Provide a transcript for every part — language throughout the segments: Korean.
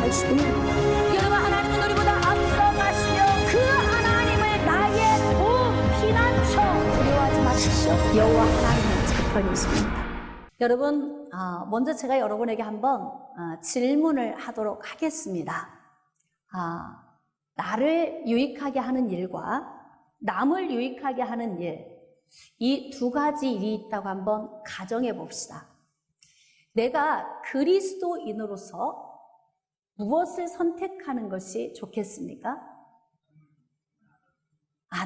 있습니다. 여러분, 하나님은 우리보다 앞서가시며 그 하나님을 나의 피난처 두려워하지 마십시오. 여호와 하나님은 제 편에 있습니다. 여러분, 먼저 제가 여러분에게 한번 질문을 하도록 하겠습니다. 나를 유익하게 하는 일과 남을 유익하게 하는 일, 이 두 가지 일이 있다고 한번 가정해 봅시다. 내가 그리스도인으로서 무엇을 선택하는 것이 좋겠습니까?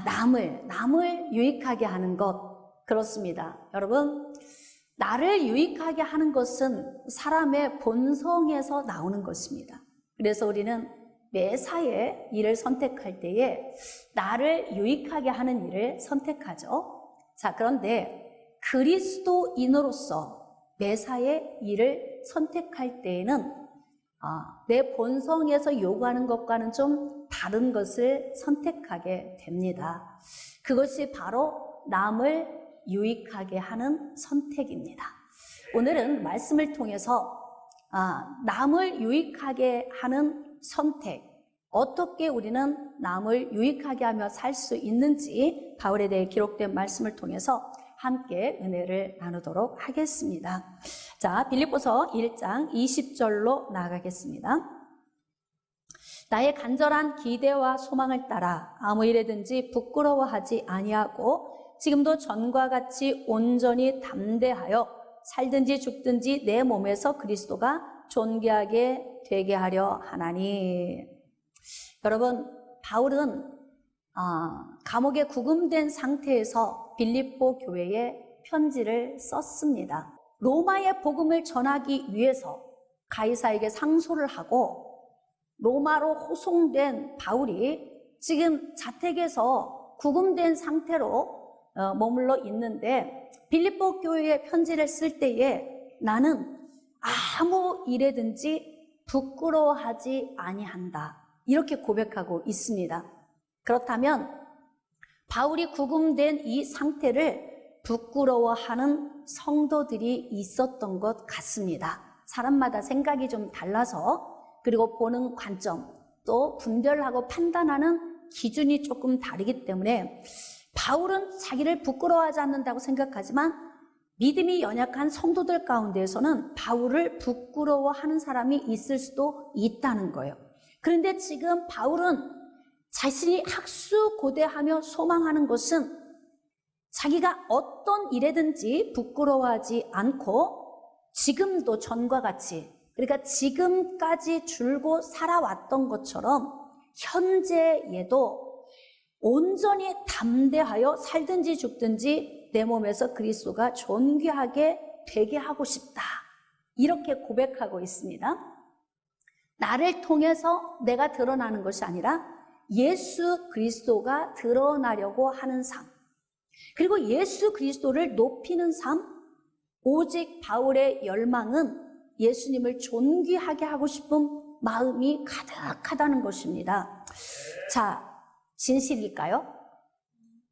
남을 유익하게 하는 것. 그렇습니다. 여러분, 나를 유익하게 하는 것은 사람의 본성에서 나오는 것입니다. 그래서 우리는 매사에 일을 선택할 때에 나를 유익하게 하는 일을 선택하죠. 자, 그런데 그리스도인으로서 매사에 일을 선택할 때에는 내 본성에서 요구하는 것과는 좀 다른 것을 선택하게 됩니다. 그것이 바로 남을 유익하게 하는 선택입니다. 오늘은 말씀을 통해서 남을 유익하게 하는 선택, 어떻게 우리는 남을 유익하게 하며 살 수 있는지 바울에 대해 기록된 말씀을 통해서 함께 은혜를 나누도록 하겠습니다. 자, 빌립보서 1장 20절로 나아가겠습니다. 나의 간절한 기대와 소망을 따라 아무 일에든지 부끄러워하지 아니하고 지금도 전과 같이 온전히 담대하여 살든지 죽든지 내 몸에서 그리스도가 존귀하게 되게 하려 하나니. 여러분, 바울은 감옥에 구금된 상태에서 빌립보 교회에 편지를 썼습니다. 로마의 복음을 전하기 위해서 가이사에게 상소를 하고 로마로 호송된 바울이 지금 자택에서 구금된 상태로 머물러 있는데 빌립보 교회에 편지를 쓸 때에 나는 아무 일에든지 부끄러워하지 아니한다, 이렇게 고백하고 있습니다. 그렇다면 바울이 구금된 이 상태를 부끄러워하는 성도들이 있었던 것 같습니다. 사람마다 생각이 좀 달라서, 그리고 보는 관점, 또 분별하고 판단하는 기준이 조금 다르기 때문에 바울은 자기를 부끄러워하지 않는다고 생각하지만 믿음이 연약한 성도들 가운데에서는 바울을 부끄러워하는 사람이 있을 수도 있다는 거예요. 그런데 지금 바울은 자신이 학수고대하며 소망하는 것은 자기가 어떤 일에든지 부끄러워하지 않고 지금도 전과 같이, 그러니까 지금까지 줄곧 살아왔던 것처럼 현재에도 온전히 담대하여 살든지 죽든지 내 몸에서 그리스도가 존귀하게 되게 하고 싶다, 이렇게 고백하고 있습니다. 나를 통해서 내가 드러나는 것이 아니라 예수 그리스도가 드러나려고 하는 삶, 그리고 예수 그리스도를 높이는 삶, 오직 바울의 열망은 예수님을 존귀하게 하고 싶은 마음이 가득하다는 것입니다. 자, 진실일까요?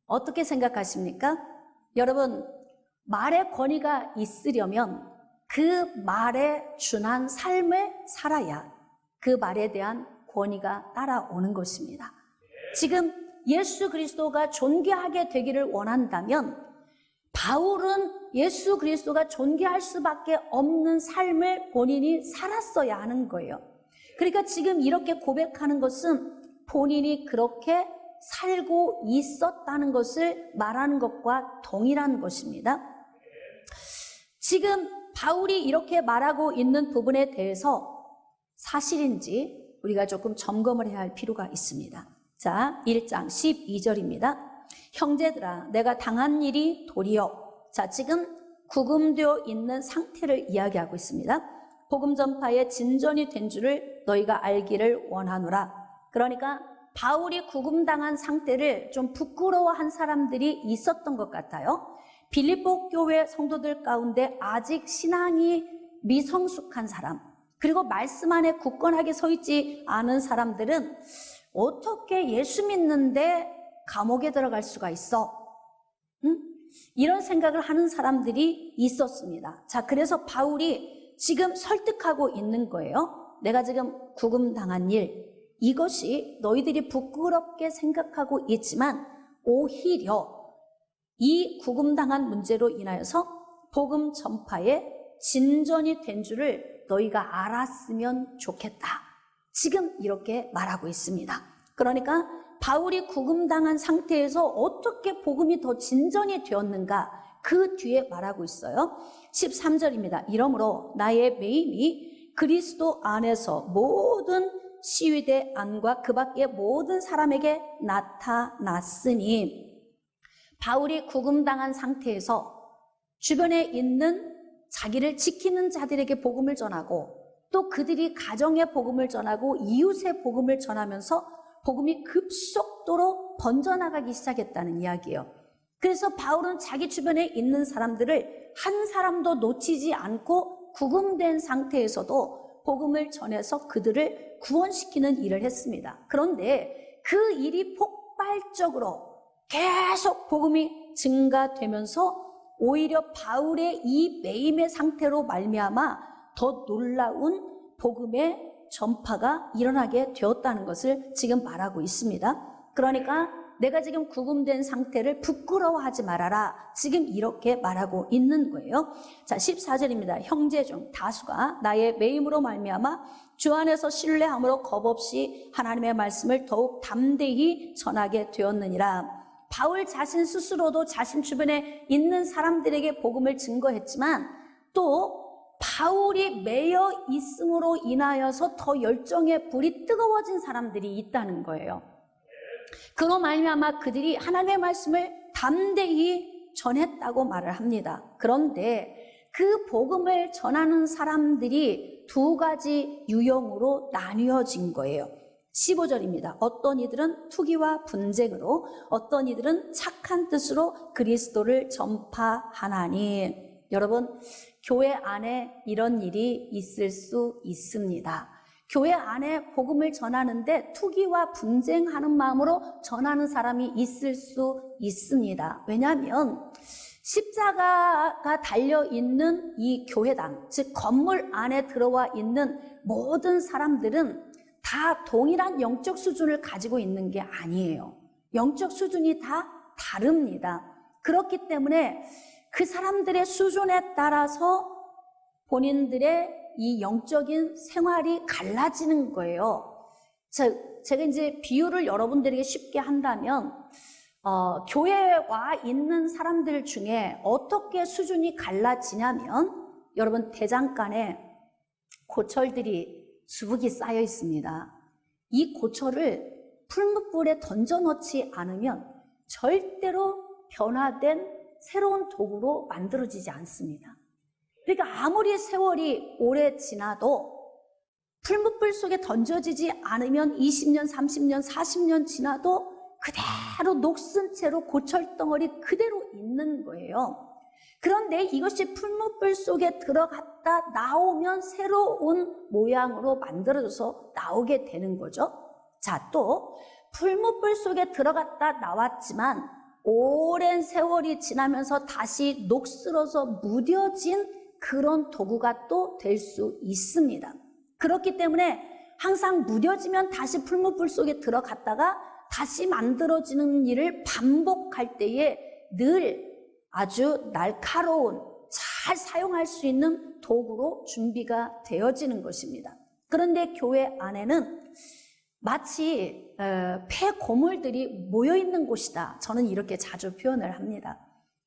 어떻게 생각하십니까? 여러분, 말의 권위가 있으려면 그 말에 준한 삶을 살아야 그 말에 대한 권위가 따라오는 것입니다. 지금 예수 그리스도가 존귀하게 되기를 원한다면 바울은 예수 그리스도가 존귀할 수밖에 없는 삶을 본인이 살았어야 하는 거예요. 그러니까 지금 이렇게 고백하는 것은 본인이 그렇게 살고 있었다는 것을 말하는 것과 동일한 것입니다. 지금 바울이 이렇게 말하고 있는 부분에 대해서 사실인지 우리가 조금 점검을 해야 할 필요가 있습니다. 자, 1장 12절입니다. 형제들아, 내가 당한 일이 도리어. 자, 지금 구금되어 있는 상태를 이야기하고 있습니다. 복음 전파에 진전이 된 줄을 너희가 알기를 원하노라. 그러니까 바울이 구금당한 상태를 좀 부끄러워한 사람들이 있었던 것 같아요. 빌립보 교회 성도들 가운데 아직 신앙이 미성숙한 사람, 그리고 말씀 안에 굳건하게 서 있지 않은 사람들은 어떻게 예수 믿는데 감옥에 들어갈 수가 있어? 이런 생각을 하는 사람들이 있었습니다. 자, 그래서 바울이 지금 설득하고 있는 거예요. 내가 지금 구금당한 일, 이것이 너희들이 부끄럽게 생각하고 있지만 오히려 이 구금당한 문제로 인하여서 복음 전파에 진전이 된 줄을 너희가 알았으면 좋겠다. 지금 이렇게 말하고 있습니다. 그러니까 바울이 구금당한 상태에서 어떻게 복음이 더 진전이 되었는가, 그 뒤에 말하고 있어요. 13절입니다. 이러므로 나의 매임이 그리스도 안에서 모든 시위대 안과 그 밖의 모든 사람에게 나타났으니, 바울이 구금당한 상태에서 주변에 있는 자기를 지키는 자들에게 복음을 전하고, 또 그들이 가정의 복음을 전하고 이웃의 복음을 전하면서 복음이 급속도로 번져나가기 시작했다는 이야기예요. 그래서 바울은 자기 주변에 있는 사람들을 한 사람도 놓치지 않고 구금된 상태에서도 복음을 전해서 그들을 구원시키는 일을 했습니다. 그런데 그 일이 폭발적으로 계속 복음이 증가되면서 오히려 바울의 이 매임의 상태로 말미암아 더 놀라운 복음의 전파가 일어나게 되었다는 것을 지금 말하고 있습니다. 그러니까 내가 지금 구금된 상태를 부끄러워하지 말아라, 지금 이렇게 말하고 있는 거예요. 자, 14절입니다. 형제 중 다수가 나의 매임으로 말미암아 주 안에서 신뢰함으로 겁없이 하나님의 말씀을 더욱 담대히 전하게 되었느니라. 바울 자신 스스로도 자신 주변에 있는 사람들에게 복음을 증거했지만, 또 바울이 매여 있음으로 인하여서 더 열정의 불이 뜨거워진 사람들이 있다는 거예요. 그로 말미암아 그들이 하나님의 말씀을 담대히 전했다고 말을 합니다. 그런데 그 복음을 전하는 사람들이 두 가지 유형으로 나뉘어진 거예요. 15절입니다. 어떤 이들은 투기와 분쟁으로, 어떤 이들은 착한 뜻으로 그리스도를 전파하나니. 여러분, 교회 안에 이런 일이 있을 수 있습니다. 교회 안에 복음을 전하는데 투기와 분쟁하는 마음으로 전하는 사람이 있을 수 있습니다. 왜냐하면 십자가가 달려있는 이 교회당, 즉 건물 안에 들어와 있는 모든 사람들은 다 동일한 영적 수준을 가지고 있는 게 아니에요. 영적 수준이 다 다릅니다. 그렇기 때문에 그 사람들의 수준에 따라서 본인들의 이 영적인 생활이 갈라지는 거예요. 제가 이제 비유를 여러분들에게 쉽게 한다면, 교회에 와 있는 사람들 중에 어떻게 수준이 갈라지냐면, 여러분 대장간에 고철들이 수북이 쌓여 있습니다. 이 고철을 풀무불에 던져놓지 않으면 절대로 변화된 새로운 도구로 만들어지지 않습니다. 그러니까 아무리 세월이 오래 지나도 풀무불 속에 던져지지 않으면 20년, 30년, 40년 지나도 그대로 녹슨 채로 고철덩어리 그대로 있는 거예요. 그런데 이것이 풀무불 속에 들어갔다 나오면 새로운 모양으로 만들어져서 나오게 되는 거죠. 자, 또 풀무불 속에 들어갔다 나왔지만 오랜 세월이 지나면서 다시 녹슬어서 무뎌진 그런 도구가 또 될 수 있습니다. 그렇기 때문에 항상 무뎌지면 다시 풀무불 속에 들어갔다가 다시 만들어지는 일을 반복할 때에 늘 아주 날카로운, 잘 사용할 수 있는 도구로 준비가 되어지는 것입니다. 그런데 교회 안에는 마치 폐고물들이 모여있는 곳이다. 저는 이렇게 자주 표현을 합니다.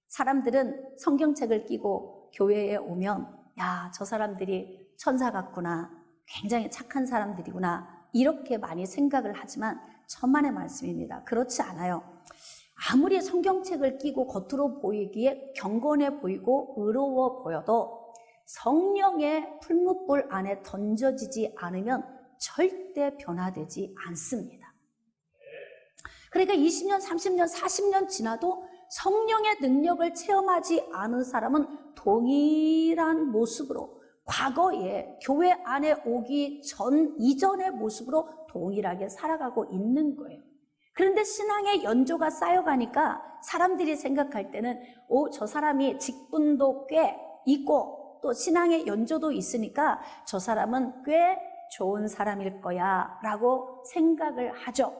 사람들은 성경책을 끼고 교회에 오면, 야, 저 사람들이 천사 같구나, 굉장히 착한 사람들이구나, 이렇게 많이 생각을 하지만 천만의 말씀입니다. 그렇지 않아요. 아무리 성경책을 끼고 겉으로 보이기에 경건해 보이고 의로워 보여도 성령의 풀무불 안에 던져지지 않으면 절대 변화되지 않습니다. 그러니까 20년, 30년, 40년 지나도 성령의 능력을 체험하지 않은 사람은 동일한 모습으로, 과거에 교회 안에 오기 이전의 모습으로 동일하게 살아가고 있는 거예요. 그런데 신앙의 연조가 쌓여가니까 사람들이 생각할 때는 저 사람이 직분도 꽤 있고 또 신앙의 연조도 있으니까 저 사람은 꽤 좋은 사람일 거야 라고 생각을 하죠.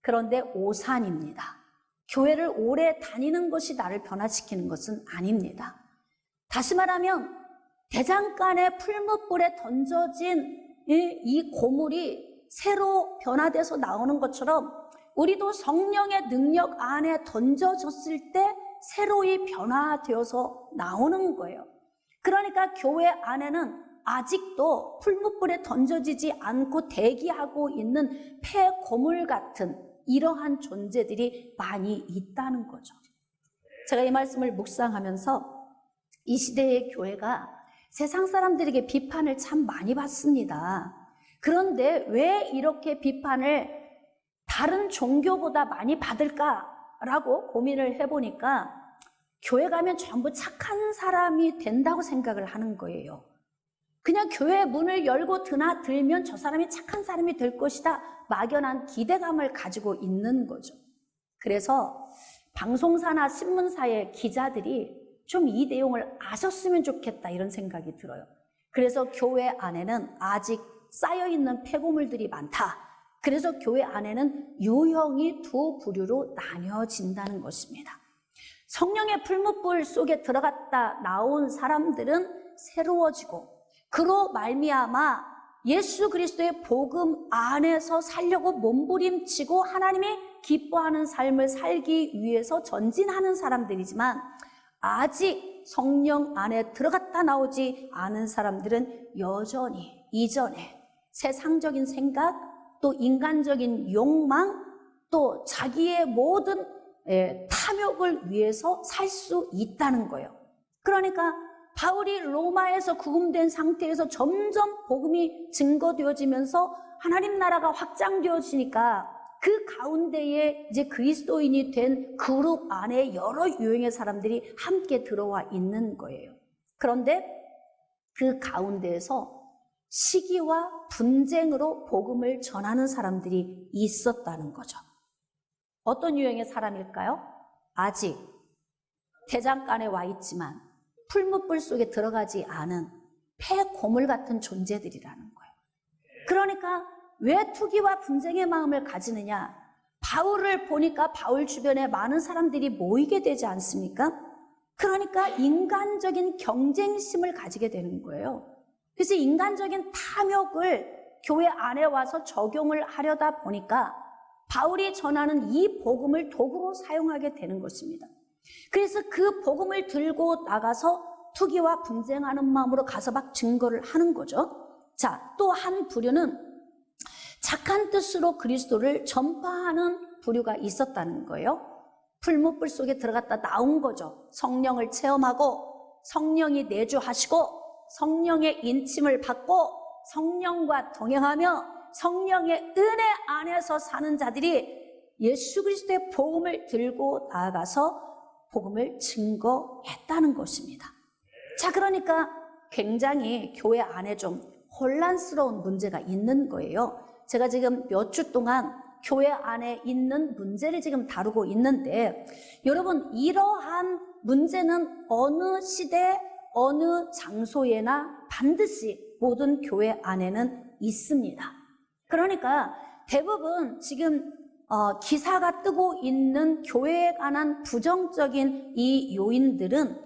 그런데 오산입니다. 교회를 오래 다니는 것이 나를 변화시키는 것은 아닙니다. 다시 말하면 대장간의 풀무불에 던져진 이 고물이 새로 변화돼서 나오는 것처럼 우리도 성령의 능력 안에 던져졌을 때 새로이 변화되어서 나오는 거예요. 그러니까 교회 안에는 아직도 풀무불에 던져지지 않고 대기하고 있는 폐고물 같은 이러한 존재들이 많이 있다는 거죠. 제가 이 말씀을 묵상하면서 이 시대의 교회가 세상 사람들에게 비판을 참 많이 받습니다. 그런데 왜 이렇게 비판을 다른 종교보다 많이 받을까라고 고민을 해보니까 교회 가면 전부 착한 사람이 된다고 생각을 하는 거예요. 그냥 교회 문을 열고 드나들면 저 사람이 착한 사람이 될 것이다, 막연한 기대감을 가지고 있는 거죠. 그래서 방송사나 신문사의 기자들이 좀 이 내용을 아셨으면 좋겠다 이런 생각이 들어요. 그래서 교회 안에는 아직 쌓여있는 폐고물들이 많다. 그래서 교회 안에는 유형이 두 부류로 나뉘어진다는 것입니다. 성령의 풀무불 속에 들어갔다 나온 사람들은 새로워지고 그로 말미암아 예수 그리스도의 복음 안에서 살려고 몸부림치고 하나님이 기뻐하는 삶을 살기 위해서 전진하는 사람들이지만 아직 성령 안에 들어갔다 나오지 않은 사람들은 여전히 이전에 세상적인 생각, 또 인간적인 욕망, 또 자기의 모든 탐욕을 위해서 살 수 있다는 거예요. 그러니까 바울이 로마에서 구금된 상태에서 점점 복음이 증거되어지면서 하나님 나라가 확장되어지니까 그 가운데에 이제 그리스도인이 된 그룹 안에 여러 유형의 사람들이 함께 들어와 있는 거예요. 그런데 그 가운데에서 시기와 분쟁으로 복음을 전하는 사람들이 있었다는 거죠. 어떤 유형의 사람일까요? 아직 대장간에 와 있지만 풀무불 속에 들어가지 않은 폐고물 같은 존재들이라는 거예요. 그러니까 왜 투기와 분쟁의 마음을 가지느냐? 바울을 보니까 바울 주변에 많은 사람들이 모이게 되지 않습니까? 그러니까 인간적인 경쟁심을 가지게 되는 거예요. 그래서 인간적인 탐욕을 교회 안에 와서 적용을 하려다 보니까 바울이 전하는 이 복음을 도구로 사용하게 되는 것입니다. 그래서 그 복음을 들고 나가서 투기와 분쟁하는 마음으로 가서 막 증거를 하는 거죠. 자, 또 한 부류는 착한 뜻으로 그리스도를 전파하는 부류가 있었다는 거예요. 풀무불 속에 들어갔다 나온 거죠. 성령을 체험하고 성령이 내주하시고 성령의 인침을 받고 성령과 동행하며 성령의 은혜 안에서 사는 자들이 예수 그리스도의 복음을 들고 나아가서 복음을 증거했다는 것입니다. 자, 그러니까 굉장히 교회 안에 좀 혼란스러운 문제가 있는 거예요. 제가 지금 몇 주 동안 교회 안에 있는 문제를 지금 다루고 있는데 여러분, 이러한 문제는 어느 시대 어느 장소에나 반드시 모든 교회 안에는 있습니다. 그러니까 대부분 지금 기사가 뜨고 있는 교회에 관한 부정적인 이 요인들은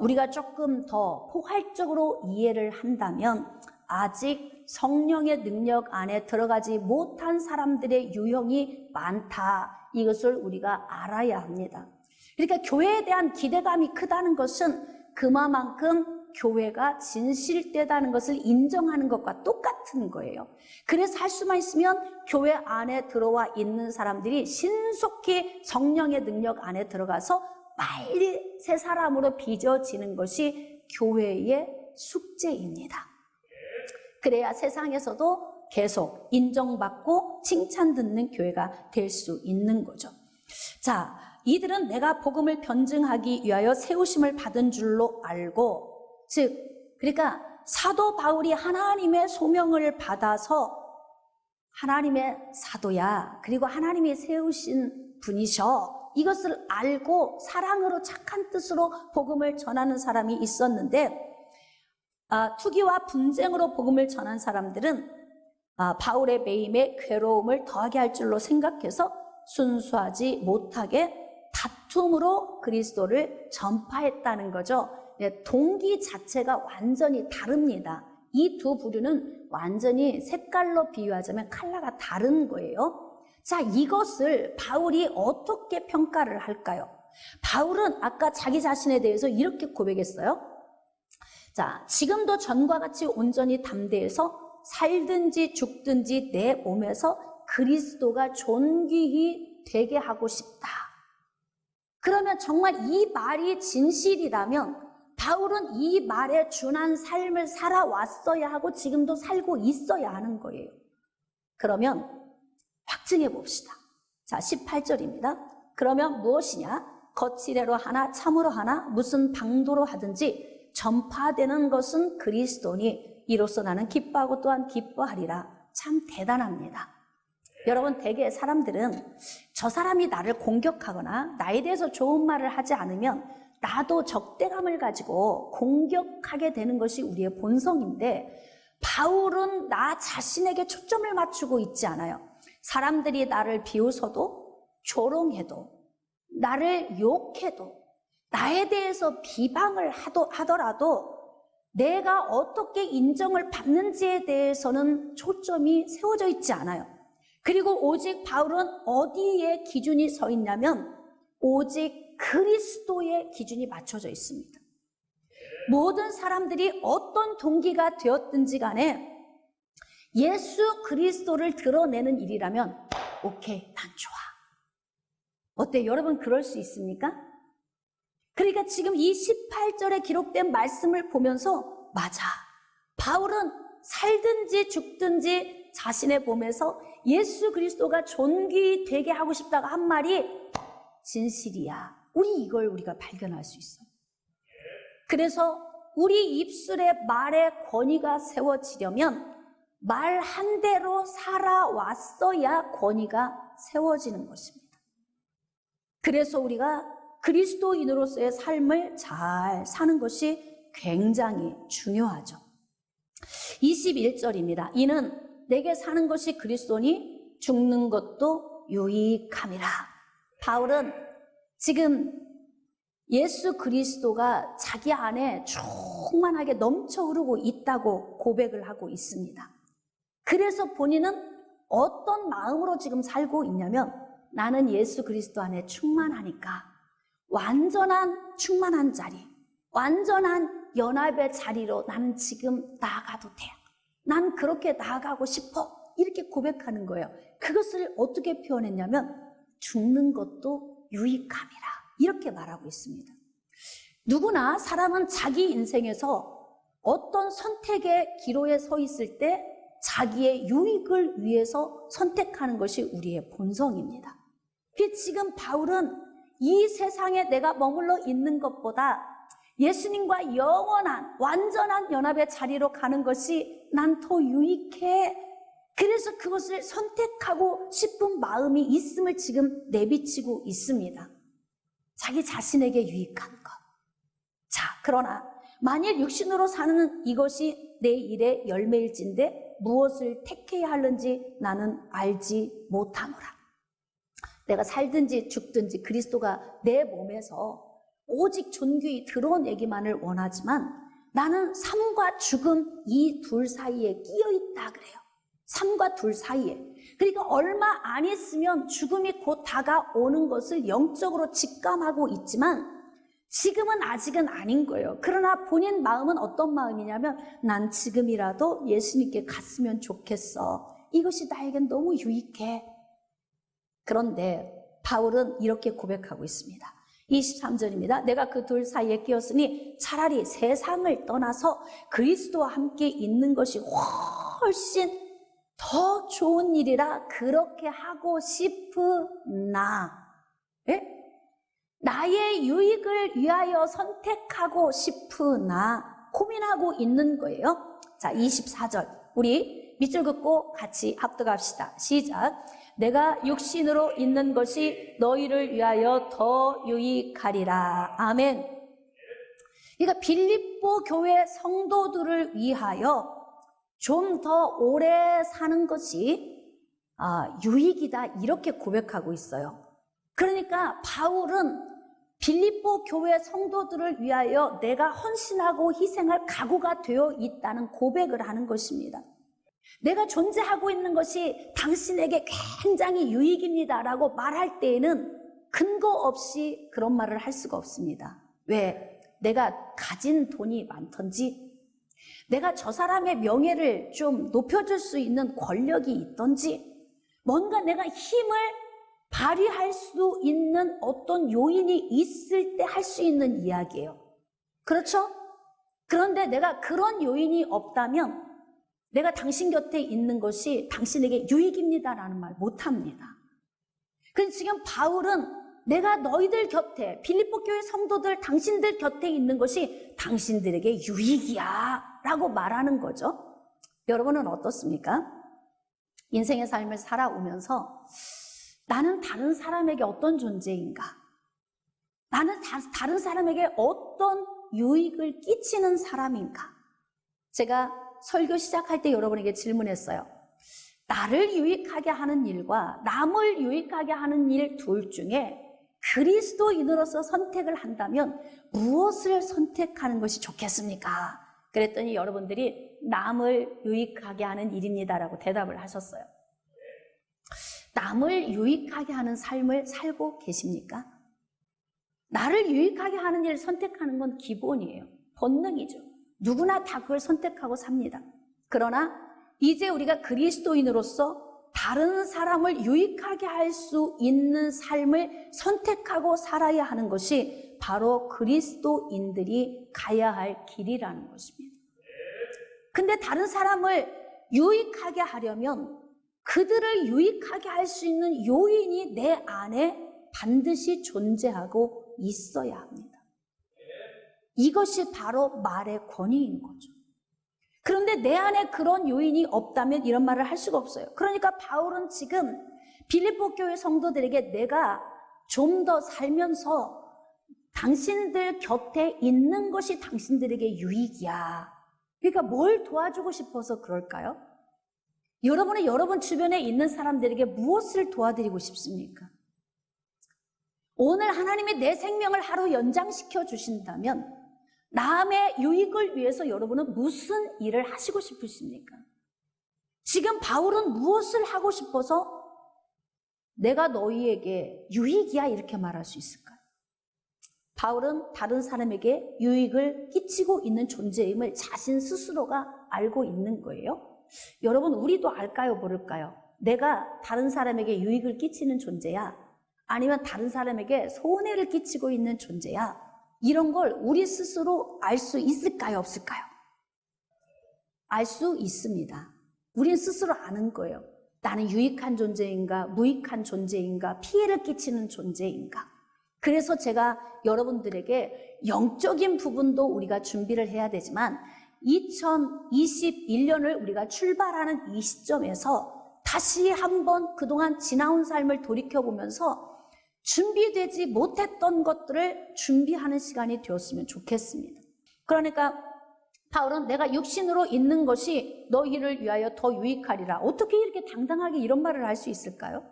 우리가 조금 더 포괄적으로 이해를 한다면 아직 성령의 능력 안에 들어가지 못한 사람들의 유형이 많다. 이것을 우리가 알아야 합니다. 그러니까 교회에 대한 기대감이 크다는 것은 그만큼 교회가 진실되다는 것을 인정하는 것과 똑같은 거예요. 그래서 할 수만 있으면 교회 안에 들어와 있는 사람들이 신속히 성령의 능력 안에 들어가서 빨리 새 사람으로 빚어지는 것이 교회의 숙제입니다. 그래야 세상에서도 계속 인정받고 칭찬 듣는 교회가 될 수 있는 거죠. 자, 이들은 내가 복음을 변증하기 위하여 세우심을 받은 줄로 알고, 즉 그러니까 사도 바울이 하나님의 소명을 받아서 하나님의 사도야, 그리고 하나님이 세우신 분이셔, 이것을 알고 사랑으로 착한 뜻으로 복음을 전하는 사람이 있었는데 투기와 분쟁으로 복음을 전한 사람들은 바울의 매임에 괴로움을 더하게 할 줄로 생각해서 순수하지 못하게 다툼으로 그리스도를 전파했다는 거죠. 동기 자체가 완전히 다릅니다. 이 두 부류는 완전히 색깔로 비유하자면 컬러가 다른 거예요. 자, 이것을 바울이 어떻게 평가를 할까요? 바울은 아까 자기 자신에 대해서 이렇게 고백했어요. 자, 지금도 전과 같이 온전히 담대해서 살든지 죽든지 내 몸에서 그리스도가 존귀히 되게 하고 싶다. 그러면 정말 이 말이 진실이라면 바울은 이 말에 준한 삶을 살아왔어야 하고 지금도 살고 있어야 하는 거예요. 그러면 확증해 봅시다. 자, 18절입니다. 그러면 무엇이냐? 거칠애로 하나 참으로 하나 무슨 방도로 하든지 전파되는 것은 그리스도니 이로써 나는 기뻐하고 또한 기뻐하리라. 참 대단합니다. 여러분, 대개 사람들은 저 사람이 나를 공격하거나 나에 대해서 좋은 말을 하지 않으면 나도 적대감을 가지고 공격하게 되는 것이 우리의 본성인데, 바울은 나 자신에게 초점을 맞추고 있지 않아요. 사람들이 나를 비웃어도, 조롱해도, 나를 욕해도, 나에 대해서 비방을 하더라도 내가 어떻게 인정을 받는지에 대해서는 초점이 세워져 있지 않아요. 그리고 오직 바울은 어디에 기준이 서 있냐면 오직 그리스도의 기준이 맞춰져 있습니다. 모든 사람들이 어떤 동기가 되었든지 간에 예수 그리스도를 드러내는 일이라면 오케이, 난 좋아. 어때? 여러분 그럴 수 있습니까? 그러니까 지금 이 18절에 기록된 말씀을 보면서 맞아. 바울은 살든지 죽든지 자신의 몸에서 예수 그리스도가 존귀되게 하고 싶다고 한 말이 진실이야. 우리가 발견할 수 있어요. 그래서 우리 입술에 말의 권위가 세워지려면 말 한 대로 살아왔어야 권위가 세워지는 것입니다. 그래서 우리가 그리스도인으로서의 삶을 잘 사는 것이 굉장히 중요하죠. 21절입니다. 이는 내게 사는 것이 그리스도니 죽는 것도 유익함이라. 바울은 지금 예수 그리스도가 자기 안에 충만하게 넘쳐 흐르고 있다고 고백을 하고 있습니다. 그래서 본인은 어떤 마음으로 지금 살고 있냐면 나는 예수 그리스도 안에 충만하니까 완전한 충만한 자리, 완전한 연합의 자리로 나는 지금 나아가도 돼. 난 그렇게 나아가고 싶어. 이렇게 고백하는 거예요. 그것을 어떻게 표현했냐면 죽는 것도 유익함이라. 이렇게 말하고 있습니다. 누구나 사람은 자기 인생에서 어떤 선택의 기로에 서 있을 때 자기의 유익을 위해서 선택하는 것이 우리의 본성입니다. 지금 바울은 이 세상에 내가 머물러 있는 것보다 예수님과 영원한 완전한 연합의 자리로 가는 것이 난 더 유익해. 그래서 그것을 선택하고 싶은 마음이 있음을 지금 내비치고 있습니다. 자기 자신에게 유익한 것. 자, 그러나 만일 육신으로 사는 이것이 내 일의 열매일진데 무엇을 택해야 하는지 나는 알지 못하노라. 내가 살든지 죽든지 그리스도가 내 몸에서 오직 존귀히 드러내기만을 원하지만 나는 삶과 죽음 이 둘 사이에 끼어 있다 그래요. 삶과 둘 사이에. 그러니까 얼마 안 있으면 죽음이 곧 다가오는 것을 영적으로 직감하고 있지만 지금은 아직은 아닌 거예요. 그러나 본인 마음은 어떤 마음이냐면 난 지금이라도 예수님께 갔으면 좋겠어. 이것이 나에겐 너무 유익해. 그런데 바울은 이렇게 고백하고 있습니다. 23절입니다. 내가 그 둘 사이에 끼었으니 차라리 세상을 떠나서 그리스도와 함께 있는 것이 훨씬 더 좋은 일이라 그렇게 하고 싶으나, 예? 나의 유익을 위하여 선택하고 싶으나 고민하고 있는 거예요. 자, 24절 우리 밑줄 긋고 같이 합독합시다. 시작. 내가 육신으로 있는 것이 너희를 위하여 더 유익하리라. 아멘. 그러니까 빌립보 교회 성도들을 위하여 좀 더 오래 사는 것이 유익이다 이렇게 고백하고 있어요. 그러니까 바울은 빌립보 교회 성도들을 위하여 내가 헌신하고 희생할 각오가 되어 있다는 고백을 하는 것입니다. 내가 존재하고 있는 것이 당신에게 굉장히 유익입니다라고 말할 때에는 근거 없이 그런 말을 할 수가 없습니다. 왜? 내가 가진 돈이 많던지, 내가 저 사람의 명예를 좀 높여줄 수 있는 권력이 있던지, 뭔가 내가 힘을 발휘할 수 있는 어떤 요인이 있을 때 할 수 있는 이야기예요. 그렇죠? 그런데 내가 그런 요인이 없다면 내가 당신 곁에 있는 것이 당신에게 유익입니다라는 말 못합니다. 그래서 지금 바울은 내가 너희들 곁에, 빌립보 교회 성도들 당신들 곁에 있는 것이 당신들에게 유익이야 라고 말하는 거죠. 여러분은 어떻습니까? 인생의 삶을 살아오면서 나는 다른 사람에게 어떤 존재인가? 나는 다른 사람에게 어떤 유익을 끼치는 사람인가? 제가 설교 시작할 때 여러분에게 질문했어요. 나를 유익하게 하는 일과 남을 유익하게 하는 일 둘 중에 그리스도인으로서 선택을 한다면 무엇을 선택하는 것이 좋겠습니까? 그랬더니 여러분들이 남을 유익하게 하는 일입니다라고 대답을 하셨어요. 남을 유익하게 하는 삶을 살고 계십니까? 나를 유익하게 하는 일을 선택하는 건 기본이에요. 본능이죠. 누구나 다 그걸 선택하고 삽니다. 그러나 이제 우리가 그리스도인으로서 다른 사람을 유익하게 할 수 있는 삶을 선택하고 살아야 하는 것이 바로 그리스도인들이 가야 할 길이라는 것입니다. 근데 다른 사람을 유익하게 하려면 그들을 유익하게 할 수 있는 요인이 내 안에 반드시 존재하고 있어야 합니다. 이것이 바로 말의 권위인 거죠. 그런데 내 안에 그런 요인이 없다면 이런 말을 할 수가 없어요. 그러니까 바울은 지금 빌립보 교회 성도들에게 내가 좀 더 살면서 당신들 곁에 있는 것이 당신들에게 유익이야. 그러니까 뭘 도와주고 싶어서 그럴까요? 여러분은 여러분 주변에 있는 사람들에게 무엇을 도와드리고 싶습니까? 오늘 하나님이 내 생명을 하루 연장시켜 주신다면 남의 유익을 위해서 여러분은 무슨 일을 하시고 싶으십니까? 지금 바울은 무엇을 하고 싶어서 내가 너희에게 유익이야 이렇게 말할 수 있을까요? 바울은 다른 사람에게 유익을 끼치고 있는 존재임을 자신 스스로가 알고 있는 거예요. 여러분 우리도 알까요 모를까요? 내가 다른 사람에게 유익을 끼치는 존재야? 아니면 다른 사람에게 손해를 끼치고 있는 존재야? 이런 걸 우리 스스로 알 수 있을까요 없을까요? 알 수 있습니다. 우린 스스로 아는 거예요. 나는 유익한 존재인가 무익한 존재인가 피해를 끼치는 존재인가. 그래서 제가 여러분들에게 영적인 부분도 우리가 준비를 해야 되지만 2021년을 우리가 출발하는 이 시점에서 다시 한번 그동안 지나온 삶을 돌이켜보면서 준비되지 못했던 것들을 준비하는 시간이 되었으면 좋겠습니다. 그러니까 바울은 내가 육신으로 있는 것이 너희를 위하여 더 유익하리라. 어떻게 이렇게 당당하게 이런 말을 할 수 있을까요?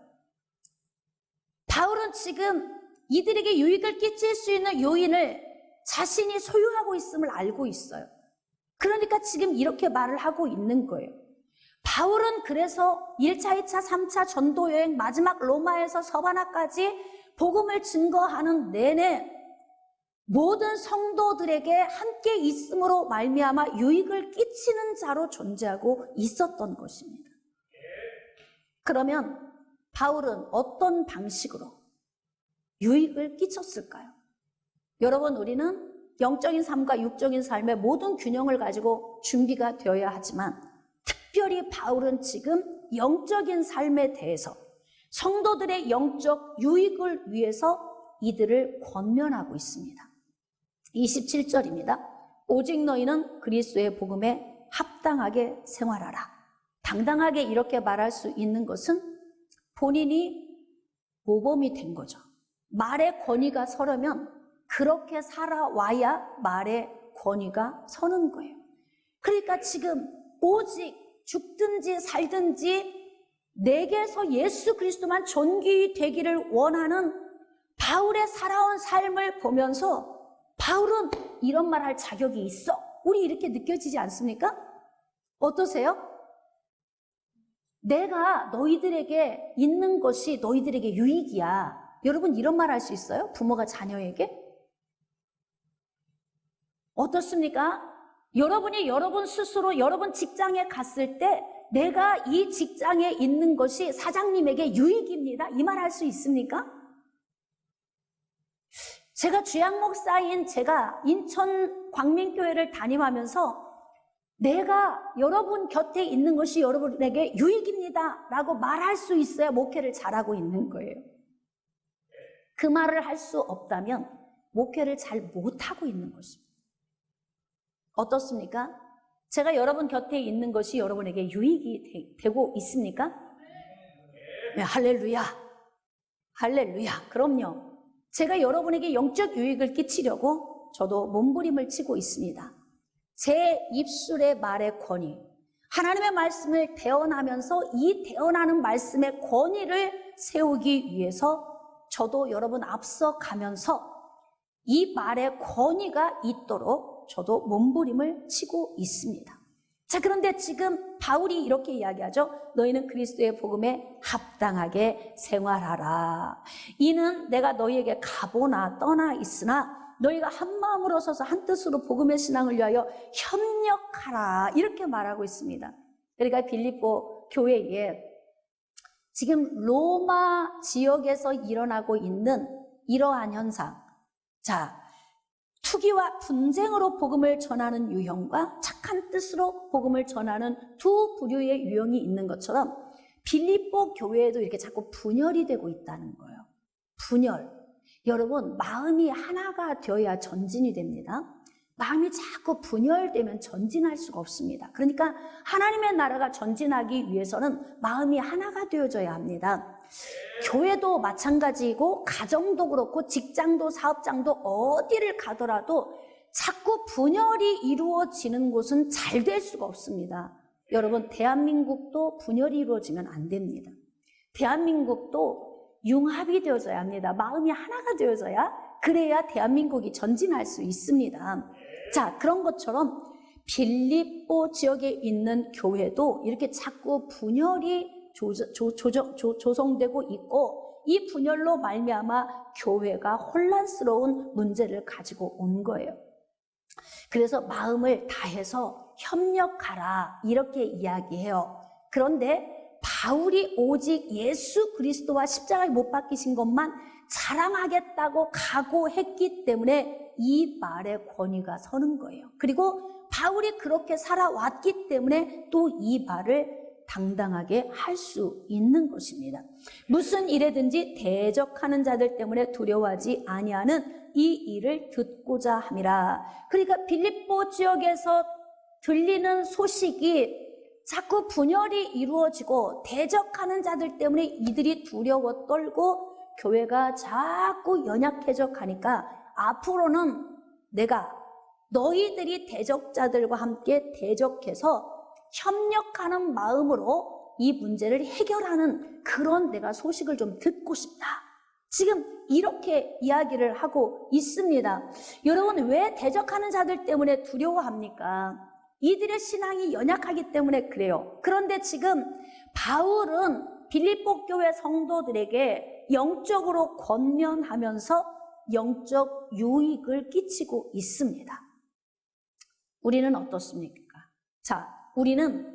바울은 지금 이들에게 유익을 끼칠 수 있는 요인을 자신이 소유하고 있음을 알고 있어요. 그러니까 지금 이렇게 말을 하고 있는 거예요. 바울은 그래서 1차, 2차, 3차 전도여행 마지막 로마에서 서바나까지 복음을 증거하는 내내 모든 성도들에게 함께 있음으로 말미암아 유익을 끼치는 자로 존재하고 있었던 것입니다. 그러면 바울은 어떤 방식으로 유익을 끼쳤을까요? 여러분 우리는 영적인 삶과 육적인 삶의 모든 균형을 가지고 준비가 되어야 하지만 특별히 바울은 지금 영적인 삶에 대해서 성도들의 영적 유익을 위해서 이들을 권면하고 있습니다. 27절입니다. 오직 너희는 그리스도의 복음에 합당하게 생활하라. 당당하게 이렇게 말할 수 있는 것은 본인이 모범이 된 거죠. 말의 권위가 서려면 그렇게 살아와야 말의 권위가 서는 거예요. 그러니까 지금 오직 죽든지 살든지 내게서 예수 그리스도만 존귀 되기를 원하는 바울의 살아온 삶을 보면서 바울은 이런 말 할 자격이 있어. 우리 이렇게 느껴지지 않습니까? 어떠세요? 내가 너희들에게 있는 것이 너희들에게 유익이야. 여러분 이런 말 할 수 있어요? 부모가 자녀에게? 어떻습니까? 여러분이 여러분 스스로 여러분 직장에 갔을 때 내가 이 직장에 있는 것이 사장님에게 유익입니다. 이 말 할 수 있습니까? 제가 주양 목사인 제가 인천 광민교회를 담임하면서 내가 여러분 곁에 있는 것이 여러분에게 유익입니다 라고 말할 수 있어야 목회를 잘하고 있는 거예요. 그 말을 할 수 없다면 목회를 잘 못하고 있는 것입니다. 어떻습니까? 제가 여러분 곁에 있는 것이 여러분에게 유익이 되고 있습니까? 네, 할렐루야. 할렐루야. 그럼요. 제가 여러분에게 영적 유익을 끼치려고 저도 몸부림을 치고 있습니다. 제 입술의 말의 권위, 하나님의 말씀을 대언하면서 이 대언하는 말씀의 권위를 세우기 위해서 저도 여러분 앞서 가면서 이 말의 권위가 있도록 저도 몸부림을 치고 있습니다. 자, 그런데 지금 바울이 이렇게 이야기하죠. 너희는 그리스도의 복음에 합당하게 생활하라. 이는 내가 너희에게 가보나 떠나 있으나 너희가 한 마음으로 서서 한 뜻으로 복음의 신앙을 위하여 협력하라. 이렇게 말하고 있습니다. 그러니까 빌립보 교회에 지금 로마 지역에서 일어나고 있는 이러한 현상, 자, 투기와 분쟁으로 복음을 전하는 유형과 착한 뜻으로 복음을 전하는 두 부류의 유형이 있는 것처럼 빌립보 교회에도 이렇게 자꾸 분열이 되고 있다는 거예요. 분열. 여러분, 마음이 하나가 되어야 전진이 됩니다. 마음이 자꾸 분열되면 전진할 수가 없습니다. 그러니까 하나님의 나라가 전진하기 위해서는 마음이 하나가 되어져야 합니다. 교회도 마찬가지이고 가정도 그렇고 직장도 사업장도 어디를 가더라도 자꾸 분열이 이루어지는 곳은 잘 될 수가 없습니다. 여러분, 대한민국도 분열이 이루어지면 안 됩니다. 대한민국도 융합이 되어져야 합니다. 마음이 하나가 되어져야, 그래야 대한민국이 전진할 수 있습니다. 자, 그런 것처럼 빌립보 지역에 있는 교회도 이렇게 자꾸 분열이 조성되고 있고, 이 분열로 말미암아 교회가 혼란스러운 문제를 가지고 온 거예요. 그래서 마음을 다해서 협력하라 이렇게 이야기해요. 그런데 바울이 오직 예수 그리스도와 십자가에 못 박히신 것만 자랑하겠다고 각오했기 때문에 이 말의 권위가 서는 거예요. 그리고 바울이 그렇게 살아왔기 때문에 또 이 말을 당당하게 할 수 있는 것입니다. 무슨 일에든지 대적하는 자들 때문에 두려워하지 아니하는 이 일을 듣고자 함이라. 그러니까 빌립보 지역에서 들리는 소식이 자꾸 분열이 이루어지고 대적하는 자들 때문에 이들이 두려워 떨고 교회가 자꾸 연약해져 가니까 앞으로는 내가 너희들이 대적자들과 함께 대적해서 협력하는 마음으로 이 문제를 해결하는 그런 내가 소식을 좀 듣고 싶다. 지금 이렇게 이야기를 하고 있습니다. 여러분, 왜 대적하는 자들 때문에 두려워합니까? 이들의 신앙이 연약하기 때문에 그래요. 그런데 지금 바울은 빌립보 교회 성도들에게 영적으로 권면하면서 영적 유익을 끼치고 있습니다. 우리는 어떻습니까? 자, 우리는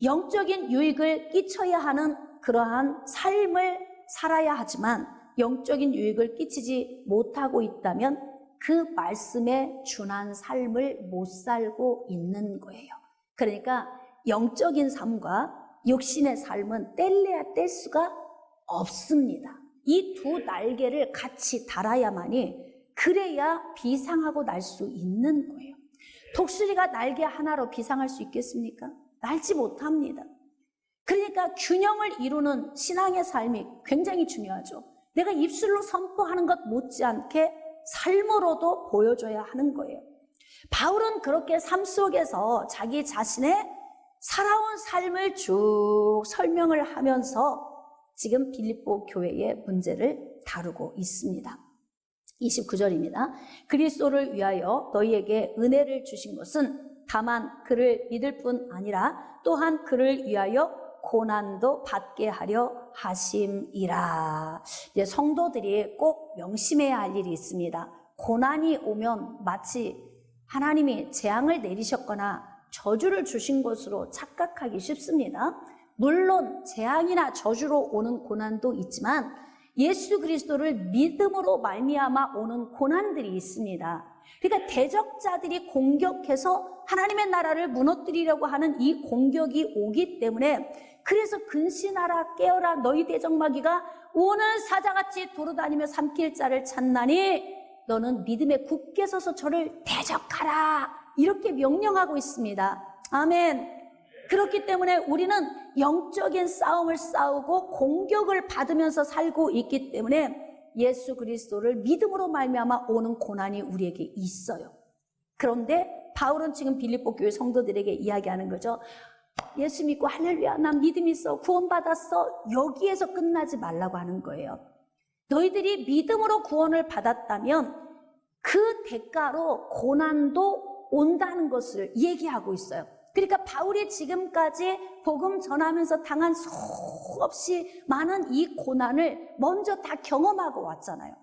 영적인 유익을 끼쳐야 하는 그러한 삶을 살아야 하지만 영적인 유익을 끼치지 못하고 있다면 그 말씀에 준한 삶을 못 살고 있는 거예요. 그러니까 영적인 삶과 육신의 삶은 뗄래야 뗄 수가 없습니다. 이 두 날개를 같이 달아야만이, 그래야 비상하고 날 수 있는 거예요. 독수리가 날개 하나로 비상할 수 있겠습니까? 날지 못합니다. 그러니까 균형을 이루는 신앙의 삶이 굉장히 중요하죠. 내가 입술로 선포하는 것 못지않게 삶으로도 보여줘야 하는 거예요. 바울은 그렇게 삶 속에서 자기 자신의 살아온 삶을 쭉 설명을 하면서 지금 빌립보 교회의 문제를 다루고 있습니다. 29절입니다. 그리스도를 위하여 너희에게 은혜를 주신 것은 다만 그를 믿을 뿐 아니라 또한 그를 위하여 고난도 받게 하려 하심이라. 이제 성도들이 꼭 명심해야 할 일이 있습니다. 고난이 오면 마치 하나님이 재앙을 내리셨거나 저주를 주신 것으로 착각하기 쉽습니다. 물론 재앙이나 저주로 오는 고난도 있지만 예수 그리스도를 믿음으로 말미암아 오는 고난들이 있습니다. 그러니까 대적자들이 공격해서 하나님의 나라를 무너뜨리려고 하는 이 공격이 오기 때문에, 그래서 근신하라 깨어라 너희 대적마귀가 오는 사자같이 돌아다니며 삼킬 자를 찾나니 너는 믿음에 굳게 서서 저를 대적하라, 이렇게 명령하고 있습니다. 아멘. 그렇기 때문에 우리는 영적인 싸움을 싸우고 공격을 받으면서 살고 있기 때문에 예수 그리스도를 믿음으로 말미암아 오는 고난이 우리에게 있어요. 그런데 바울은 지금 빌립보 교회 성도들에게 이야기하는 거죠. 예수 믿고 할렐루야 난 믿음 있어 구원받았어, 여기에서 끝나지 말라고 하는 거예요. 너희들이 믿음으로 구원을 받았다면 그 대가로 고난도 온다는 것을 얘기하고 있어요. 그러니까 바울이 지금까지 복음 전하면서 당한 수없이 많은 이 고난을 먼저 다 경험하고 왔잖아요.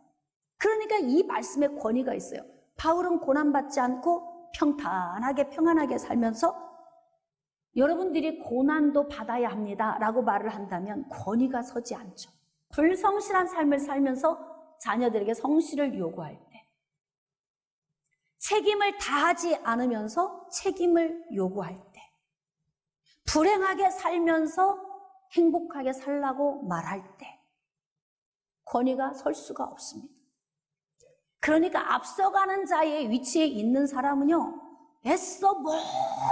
그러니까 이 말씀에 권위가 있어요. 바울은 고난받지 않고 평안하게 살면서 여러분들이 고난도 받아야 합니다 라고 말을 한다면 권위가 서지 않죠. 불성실한 삶을 살면서 자녀들에게 성실을 요구할 때, 책임을 다하지 않으면서 책임을 요구할 때, 불행하게 살면서 행복하게 살라고 말할 때 권위가 설 수가 없습니다. 그러니까 앞서가는 자의 위치에 있는 사람은요, 애써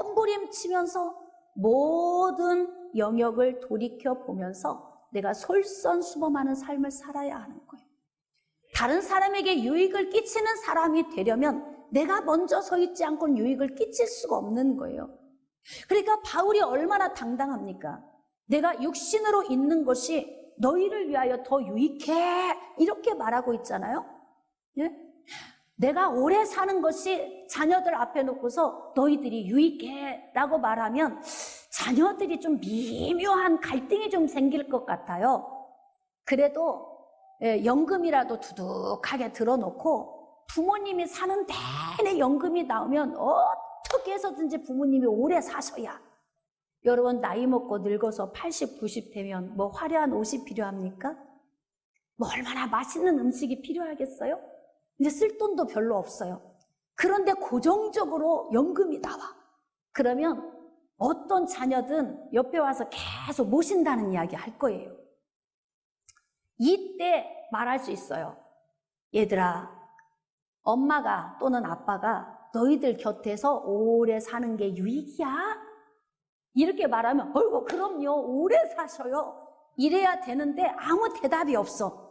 몸부림치면서 모든 영역을 돌이켜보면서 내가 솔선수범하는 삶을 살아야 하는 거예요. 다른 사람에게 유익을 끼치는 사람이 되려면 내가 먼저 서 있지 않고는 유익을 끼칠 수가 없는 거예요. 그러니까 바울이 얼마나 당당합니까? 내가 육신으로 있는 것이 너희를 위하여 더 유익해, 이렇게 말하고 있잖아요. 예? 내가 오래 사는 것이 자녀들 앞에 놓고서 너희들이 유익해 라고 말하면 자녀들이 좀 미묘한 갈등이 좀 생길 것 같아요. 그래도 연금이라도 두둑하게 들어놓고 부모님이 사는 내내 연금이 나오면 어떻게 해서든지 부모님이 오래 사셔야. 여러분 나이 먹고 늙어서 80, 90 되면 뭐 화려한 옷이 필요합니까? 뭐 얼마나 맛있는 음식이 필요하겠어요? 이제 쓸 돈도 별로 없어요. 그런데 고정적으로 연금이 나와. 그러면 어떤 자녀든 옆에 와서 계속 모신다는 이야기 할 거예요. 이때 말할 수 있어요. 얘들아, 엄마가 또는 아빠가 너희들 곁에서 오래 사는 게 유익이야? 이렇게 말하면 어이구 그럼요 오래 사셔요 이래야 되는데 아무 대답이 없어.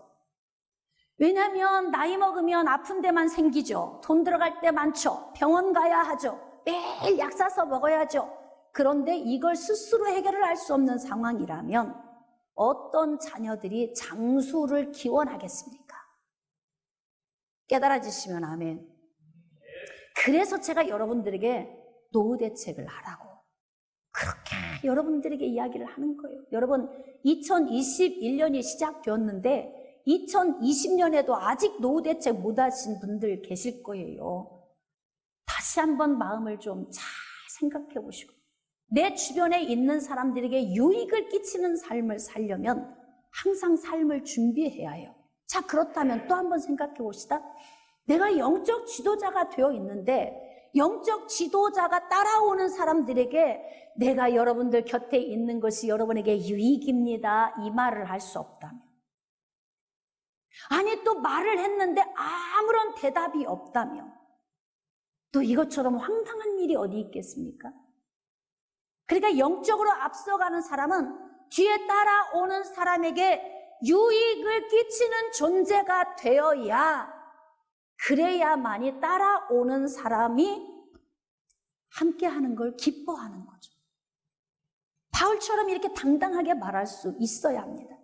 왜냐하면 나이 먹으면 아픈 데만 생기죠. 돈 들어갈 때 많죠. 병원 가야 하죠. 매일 약 사서 먹어야죠. 그런데 이걸 스스로 해결을 할 수 없는 상황이라면 어떤 자녀들이 장수를 기원하겠습니까? 깨달아지시면 아멘. 그래서 제가 여러분들에게 노후 대책을 하라고 그렇게 여러분들에게 이야기를 하는 거예요. 여러분 2021년이 시작되었는데 2020년에도 아직 노후 대책 못 하신 분들 계실 거예요. 다시 한번 마음을 좀 잘 생각해 보시고 내 주변에 있는 사람들에게 유익을 끼치는 삶을 살려면 항상 삶을 준비해야 해요. 자, 그렇다면 또 한번 생각해 봅시다. 내가 영적 지도자가 되어 있는데 영적 지도자가 따라오는 사람들에게 내가 여러분들 곁에 있는 것이 여러분에게 유익입니다, 이 말을 할 수 없다면, 아니 또 말을 했는데 아무런 대답이 없다면 또 이것처럼 황당한 일이 어디 있겠습니까? 그러니까 영적으로 앞서가는 사람은 뒤에 따라오는 사람에게 유익을 끼치는 존재가 되어야, 그래야만이 따라오는 사람이 함께하는 걸 기뻐하는 거죠. 바울처럼 이렇게 당당하게 말할 수 있어야 합니다.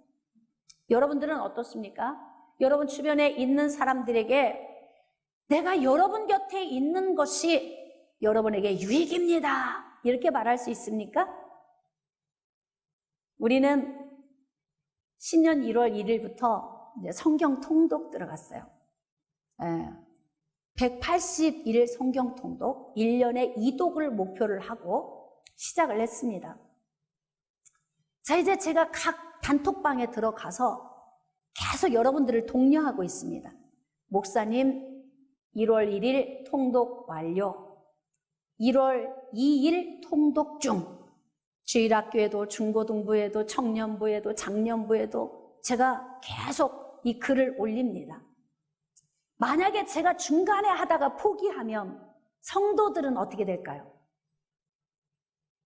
여러분들은 어떻습니까? 여러분 주변에 있는 사람들에게 내가 여러분 곁에 있는 것이 여러분에게 유익입니다, 이렇게 말할 수 있습니까? 우리는 신년 1월 1일부터 이제 성경 통독 들어갔어요. 181일 성경 통독, 1년에 2독을 목표를 하고 시작을 했습니다. 자, 이제 제가 각 단톡방에 들어가서 계속 여러분들을 독려하고 있습니다. 목사님, 1월 1일 통독 완료, 1월 2일 통독 중. 주일학교에도 중고등부에도 청년부에도 장년부에도 제가 계속 이 글을 올립니다. 만약에 제가 중간에 하다가 포기하면 성도들은 어떻게 될까요?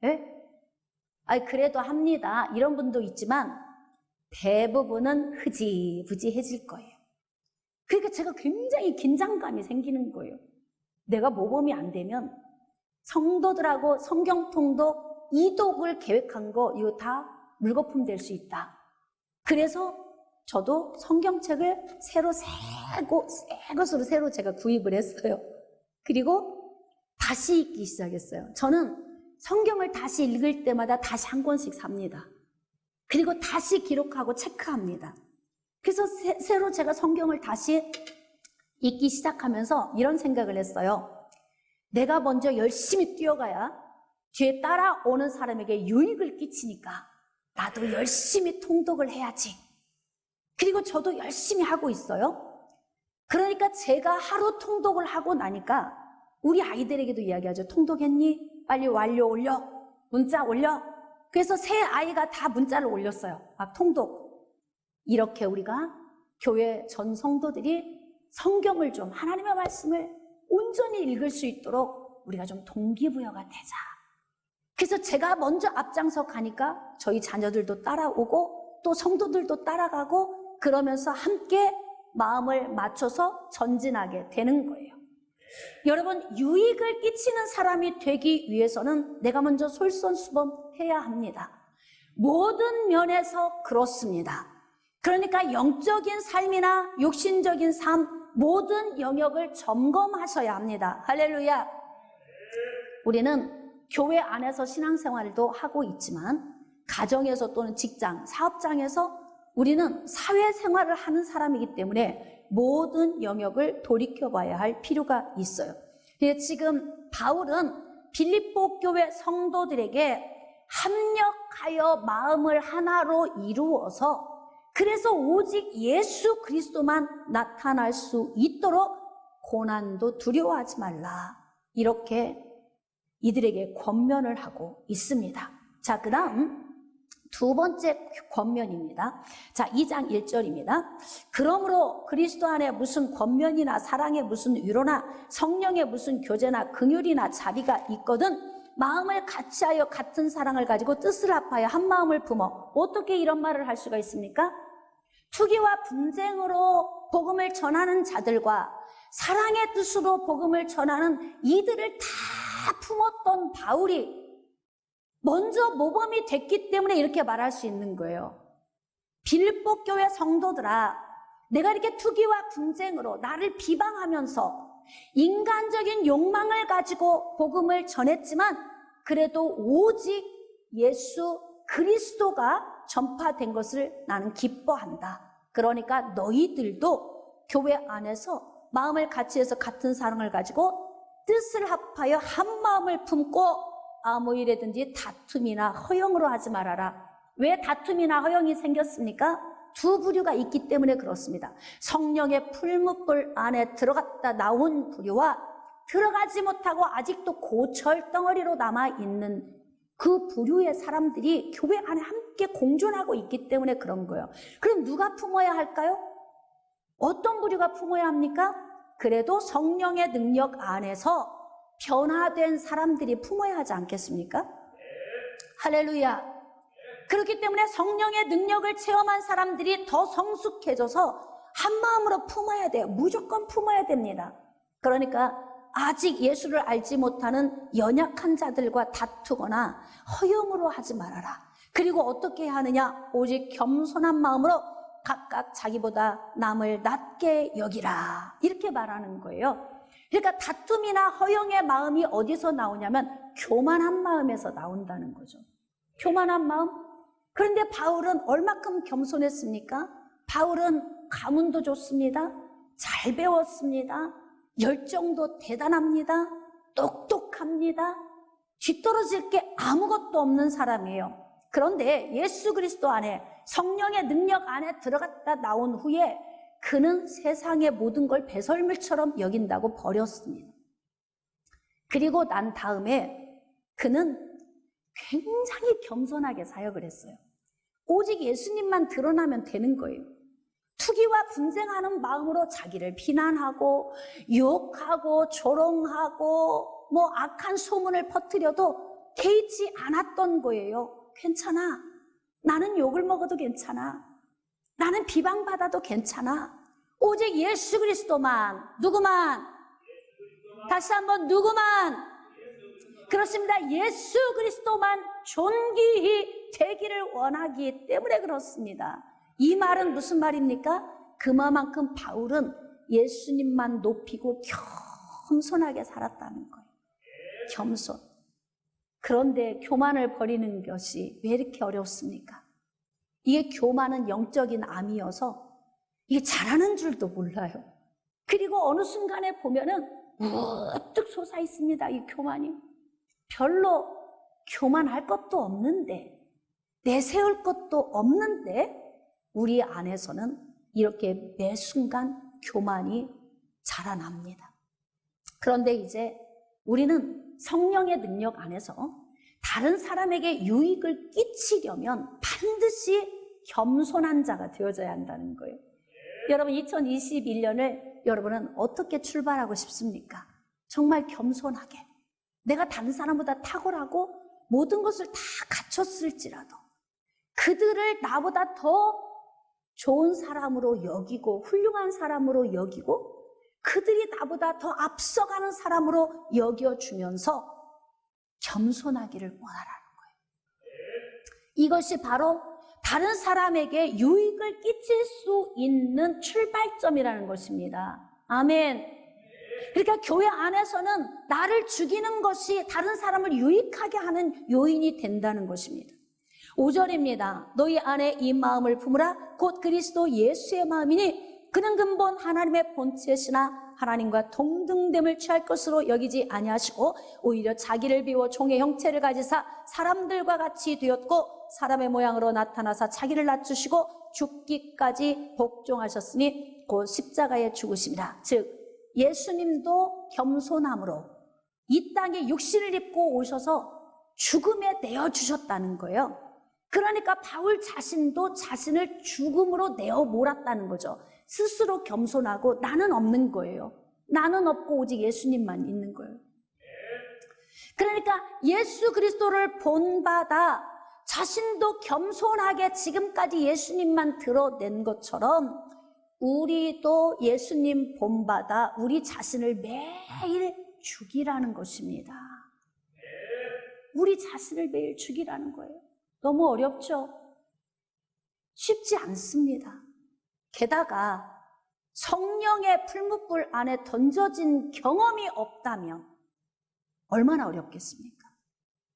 예? 그래도 합니다, 이런 분도 있지만 대부분은 흐지부지해질 거예요. 그러니까 제가 굉장히 긴장감이 생기는 거예요. 내가 모범이 안 되면 성도들하고 성경 통독 2독을 계획한 거 이거 다 물거품 될 수 있다. 그래서 저도 성경책을 새 것으로 새로 제가 구입을 했어요. 그리고 다시 읽기 시작했어요. 저는 성경을 다시 읽을 때마다 다시 한 권씩 삽니다. 그리고 다시 기록하고 체크합니다. 그래서 새로 제가 성경을 다시 읽기 시작하면서 이런 생각을 했어요. 내가 먼저 열심히 뛰어가야 뒤에 따라오는 사람에게 유익을 끼치니까 나도 열심히 통독을 해야지. 그리고 저도 열심히 하고 있어요. 그러니까 제가 하루 통독을 하고 나니까 우리 아이들에게도 이야기하죠. 통독했니? 빨리 완료 올려. 문자 올려. 그래서 새 아이가 다 문자를 올렸어요. 통독. 이렇게 우리가 교회 전 성도들이 성경을 좀, 하나님의 말씀을 온전히 읽을 수 있도록 우리가 좀 동기부여가 되자. 그래서 제가 먼저 앞장서 가니까 저희 자녀들도 따라오고 또 성도들도 따라가고 그러면서 함께 마음을 맞춰서 전진하게 되는 거예요. 여러분, 유익을 끼치는 사람이 되기 위해서는 내가 먼저 솔선수범해야 합니다. 모든 면에서 그렇습니다. 그러니까 영적인 삶이나 육신적인 삶, 모든 영역을 점검하셔야 합니다. 할렐루야. 우리는 교회 안에서 신앙생활도 하고 있지만 가정에서 또는 직장, 사업장에서 우리는 사회생활을 하는 사람이기 때문에 모든 영역을 돌이켜봐야 할 필요가 있어요. 지금 바울은 빌립보 교회 성도들에게 합력하여 마음을 하나로 이루어서 그래서 오직 예수 그리스도만 나타날 수 있도록 고난도 두려워하지 말라, 이렇게 이들에게 권면을 하고 있습니다. 자, 그 다음 두 번째 권면입니다. 자, 2장 1절입니다. 그러므로 그리스도 안에 무슨 권면이나 사랑에 무슨 위로나 성령에 무슨 교제나 긍휼이나 자비가 있거든 마음을 같이하여 같은 사랑을 가지고 뜻을 합하여 한 마음을 품어. 어떻게 이런 말을 할 수가 있습니까? 투기와 분쟁으로 복음을 전하는 자들과 사랑의 뜻으로 복음을 전하는 이들을 다 품었던 바울이 먼저 모범이 됐기 때문에 이렇게 말할 수 있는 거예요. 빌립보 교회 성도들아, 내가 이렇게 투기와 분쟁으로 나를 비방하면서 인간적인 욕망을 가지고 복음을 전했지만 그래도 오직 예수 그리스도가 전파된 것을 나는 기뻐한다. 그러니까 너희들도 교회 안에서 마음을 같이 해서 같은 사랑을 가지고 뜻을 합하여 한 마음을 품고 아무 일에든지 다툼이나 허영으로 하지 말아라. 왜 다툼이나 허영이 생겼습니까? 두 부류가 있기 때문에 그렇습니다. 성령의 풀무불 안에 들어갔다 나온 부류와 들어가지 못하고 아직도 고철덩어리로 남아있는 그 부류의 사람들이 교회 안에 함께 공존하고 있기 때문에 그런 거예요. 그럼 누가 품어야 할까요? 어떤 부류가 품어야 합니까? 그래도 성령의 능력 안에서 변화된 사람들이 품어야 하지 않겠습니까? 할렐루야. 그렇기 때문에 성령의 능력을 체험한 사람들이 더 성숙해져서 한 마음으로 품어야 돼요. 무조건 품어야 됩니다. 그러니까 아직 예수를 알지 못하는 연약한 자들과 다투거나 허영으로 하지 말아라. 그리고 어떻게 해야 하느냐? 오직 겸손한 마음으로 각각 자기보다 남을 낮게 여기라. 이렇게 말하는 거예요. 그러니까 다툼이나 허영의 마음이 어디서 나오냐면 교만한 마음에서 나온다는 거죠. 교만한 마음? 그런데 바울은 얼마큼 겸손했습니까? 바울은 가문도 좋습니다. 잘 배웠습니다. 열정도 대단합니다. 똑똑합니다. 뒤떨어질 게 아무것도 없는 사람이에요. 그런데 예수 그리스도 안에, 성령의 능력 안에 들어갔다 나온 후에 그는 세상의 모든 걸 배설물처럼 여긴다고 버렸습니다. 그리고 난 다음에 그는 굉장히 겸손하게 사역을 했어요. 오직 예수님만 드러나면 되는 거예요. 투기와 분쟁하는 마음으로 자기를 비난하고 욕하고 조롱하고 악한 소문을 퍼뜨려도 개의치 않았던 거예요. 괜찮아. 나는 욕을 먹어도 괜찮아. 나는 비방받아도 괜찮아. 오직 예수 그리스도만. 누구만? 다시 한번 누구만? 그렇습니다. 예수 그리스도만 존귀히 되기를 원하기 때문에 그렇습니다. 이 말은 무슨 말입니까? 그만큼 바울은 예수님만 높이고 겸손하게 살았다는 거예요. 겸손. 그런데 교만을 버리는 것이 왜 이렇게 어렵습니까? 이게 교만은 영적인 암이어서 이게 잘하는 줄도 몰라요. 그리고 어느 순간에 보면은 우뚝 솟아 있습니다. 이 교만이. 별로 교만할 것도 없는데, 내세울 것도 없는데 우리 안에서는 이렇게 매 순간 교만이 자라납니다. 그런데 이제 우리는 성령의 능력 안에서 다른 사람에게 유익을 끼치려면 반드시 겸손한 자가 되어져야 한다는 거예요. 여러분, 2021년을 여러분은 어떻게 출발하고 싶습니까? 정말 겸손하게. 내가 다른 사람보다 탁월하고 모든 것을 다 갖췄을지라도 그들을 나보다 더 좋은 사람으로 여기고 훌륭한 사람으로 여기고 그들이 나보다 더 앞서가는 사람으로 여겨주면서 겸손하기를 원하라는 거예요. 이것이 바로 다른 사람에게 유익을 끼칠 수 있는 출발점이라는 것입니다. 아멘. 그러니까 교회 안에서는 나를 죽이는 것이 다른 사람을 유익하게 하는 요인이 된다는 것입니다. 5절입니다. 너희 안에 이 마음을 품으라. 곧 그리스도 예수의 마음이니 그는 근본 하나님의 본체시나 하나님과 동등됨을 취할 것으로 여기지 아니하시고 오히려 자기를 비워 종의 형체를 가지사 사람들과 같이 되었고 사람의 모양으로 나타나사 자기를 낮추시고 죽기까지 복종하셨으니 곧 십자가에 죽으심이라. 즉 예수님도 겸손함으로 이 땅에 육신을 입고 오셔서 죽음에 내어주셨다는 거예요. 그러니까 바울 자신도 자신을 죽음으로 내어 몰았다는 거죠. 스스로 겸손하고 나는 없는 거예요. 나는 없고 오직 예수님만 있는 거예요. 그러니까 예수 그리스도를 본받아 자신도 겸손하게 지금까지 예수님만 드러낸 것처럼 우리도 예수님 본받아 우리 자신을 매일 죽이라는 것입니다. 우리 자신을 매일 죽이라는 거예요. 너무 어렵죠? 쉽지 않습니다. 게다가 성령의 풀무불 안에 던져진 경험이 없다면 얼마나 어렵겠습니까?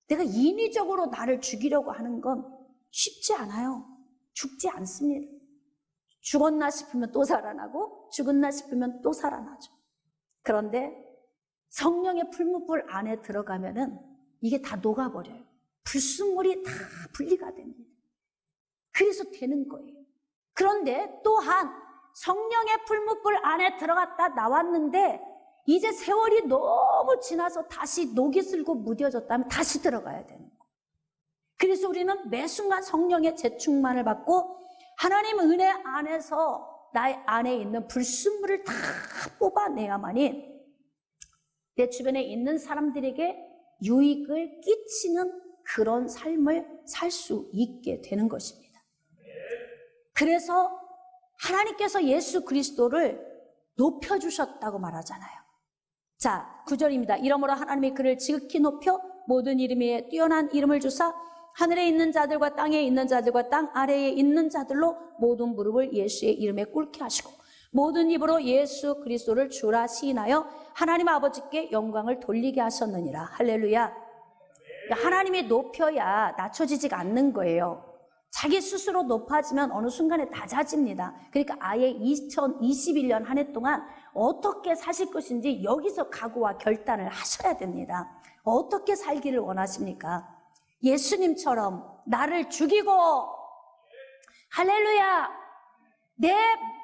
내가 인위적으로 나를 죽이려고 하는 건 쉽지 않아요. 죽지 않습니다. 죽었나 싶으면 또 살아나고 죽었나 싶으면 또 살아나죠. 그런데 성령의 풀무불 안에 들어가면은 이게 다 녹아버려요. 불순물이 다 분리가 됩니다. 그래서 되는 거예요. 그런데 또한 성령의 풀무불 안에 들어갔다 나왔는데 이제 세월이 너무 지나서 다시 녹이 슬고 무뎌졌다면 다시 들어가야 되는 거예요. 그래서 우리는 매 순간 성령의 재충만을 받고 하나님 은혜 안에서 나의 안에 있는 불순물을 다 뽑아내야만이 내 주변에 있는 사람들에게 유익을 끼치는 그런 삶을 살 수 있게 되는 것입니다. 그래서 하나님께서 예수 그리스도를 높여주셨다고 말하잖아요. 자, 9절입니다. 이러므로 하나님이 그를 지극히 높여 모든 이름 위에 뛰어난 이름을 주사 하늘에 있는 자들과 땅에 있는 자들과 땅 아래에 있는 자들로 모든 무릎을 예수의 이름에 꿇게 하시고 모든 입으로 예수 그리스도를 주라 시인하여 하나님 아버지께 영광을 돌리게 하셨느니라. 할렐루야. 하나님이 높여야 낮춰지지가 않는 거예요. 자기 스스로 높아지면 어느 순간에 낮아집니다. 그러니까 아예 2021년 한 해 동안 어떻게 사실 것인지 여기서 각오와 결단을 하셔야 됩니다. 어떻게 살기를 원하십니까? 예수님처럼 나를 죽이고 할렐루야 내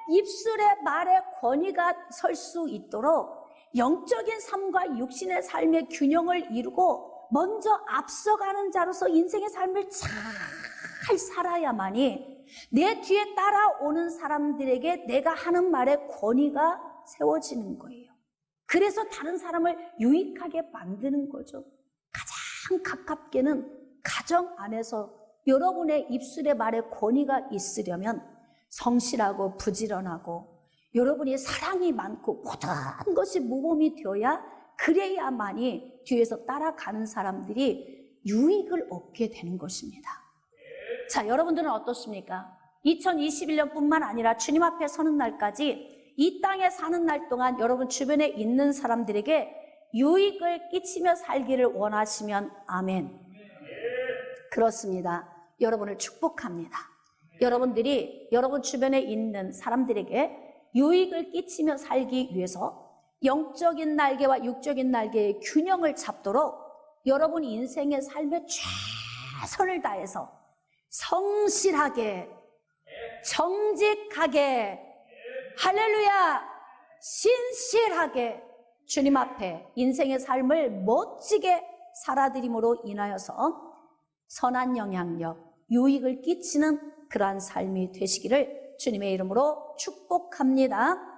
입술의 말에 권위가 설 수 있도록 영적인 삶과 육신의 삶의 균형을 이루고 먼저 앞서가는 자로서 인생의 삶을 잘 살아야만이 내 뒤에 따라오는 사람들에게 내가 하는 말에 권위가 세워지는 거예요. 그래서 다른 사람을 유익하게 만드는 거죠. 가장 가깝게는 가정 안에서 여러분의 입술의 말에 권위가 있으려면 성실하고 부지런하고 여러분이 사랑이 많고 모든 것이 모범이 되어야 그래야만이 뒤에서 따라가는 사람들이 유익을 얻게 되는 것입니다. 자, 여러분들은 어떻습니까? 2021년뿐만 아니라 주님 앞에 서는 날까지 이 땅에 사는 날 동안 여러분 주변에 있는 사람들에게 유익을 끼치며 살기를 원하시면 아멘. 그렇습니다. 여러분을 축복합니다. 여러분들이 여러분 주변에 있는 사람들에게 유익을 끼치며 살기 위해서 영적인 날개와 육적인 날개의 균형을 잡도록 여러분 인생의 삶에 최선을 다해서 성실하게 정직하게 할렐루야 신실하게 주님 앞에 인생의 삶을 멋지게 살아드림으로 인하여서 선한 영향력, 유익을 끼치는 그러한 삶이 되시기를 주님의 이름으로 축복합니다.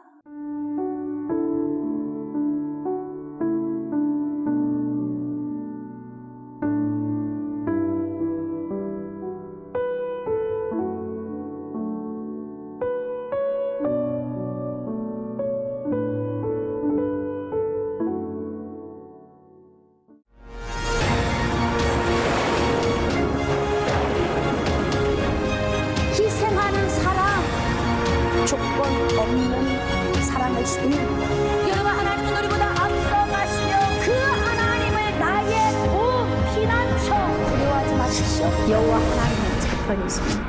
희생하는 사랑, 조건 없는 사랑을 주는 여러분 하나님은 우리보다 앞서가시며 그 하나님을 나의 피난처 두려워하지 마십시오. 여호와 하나님은 저편에 있습니다.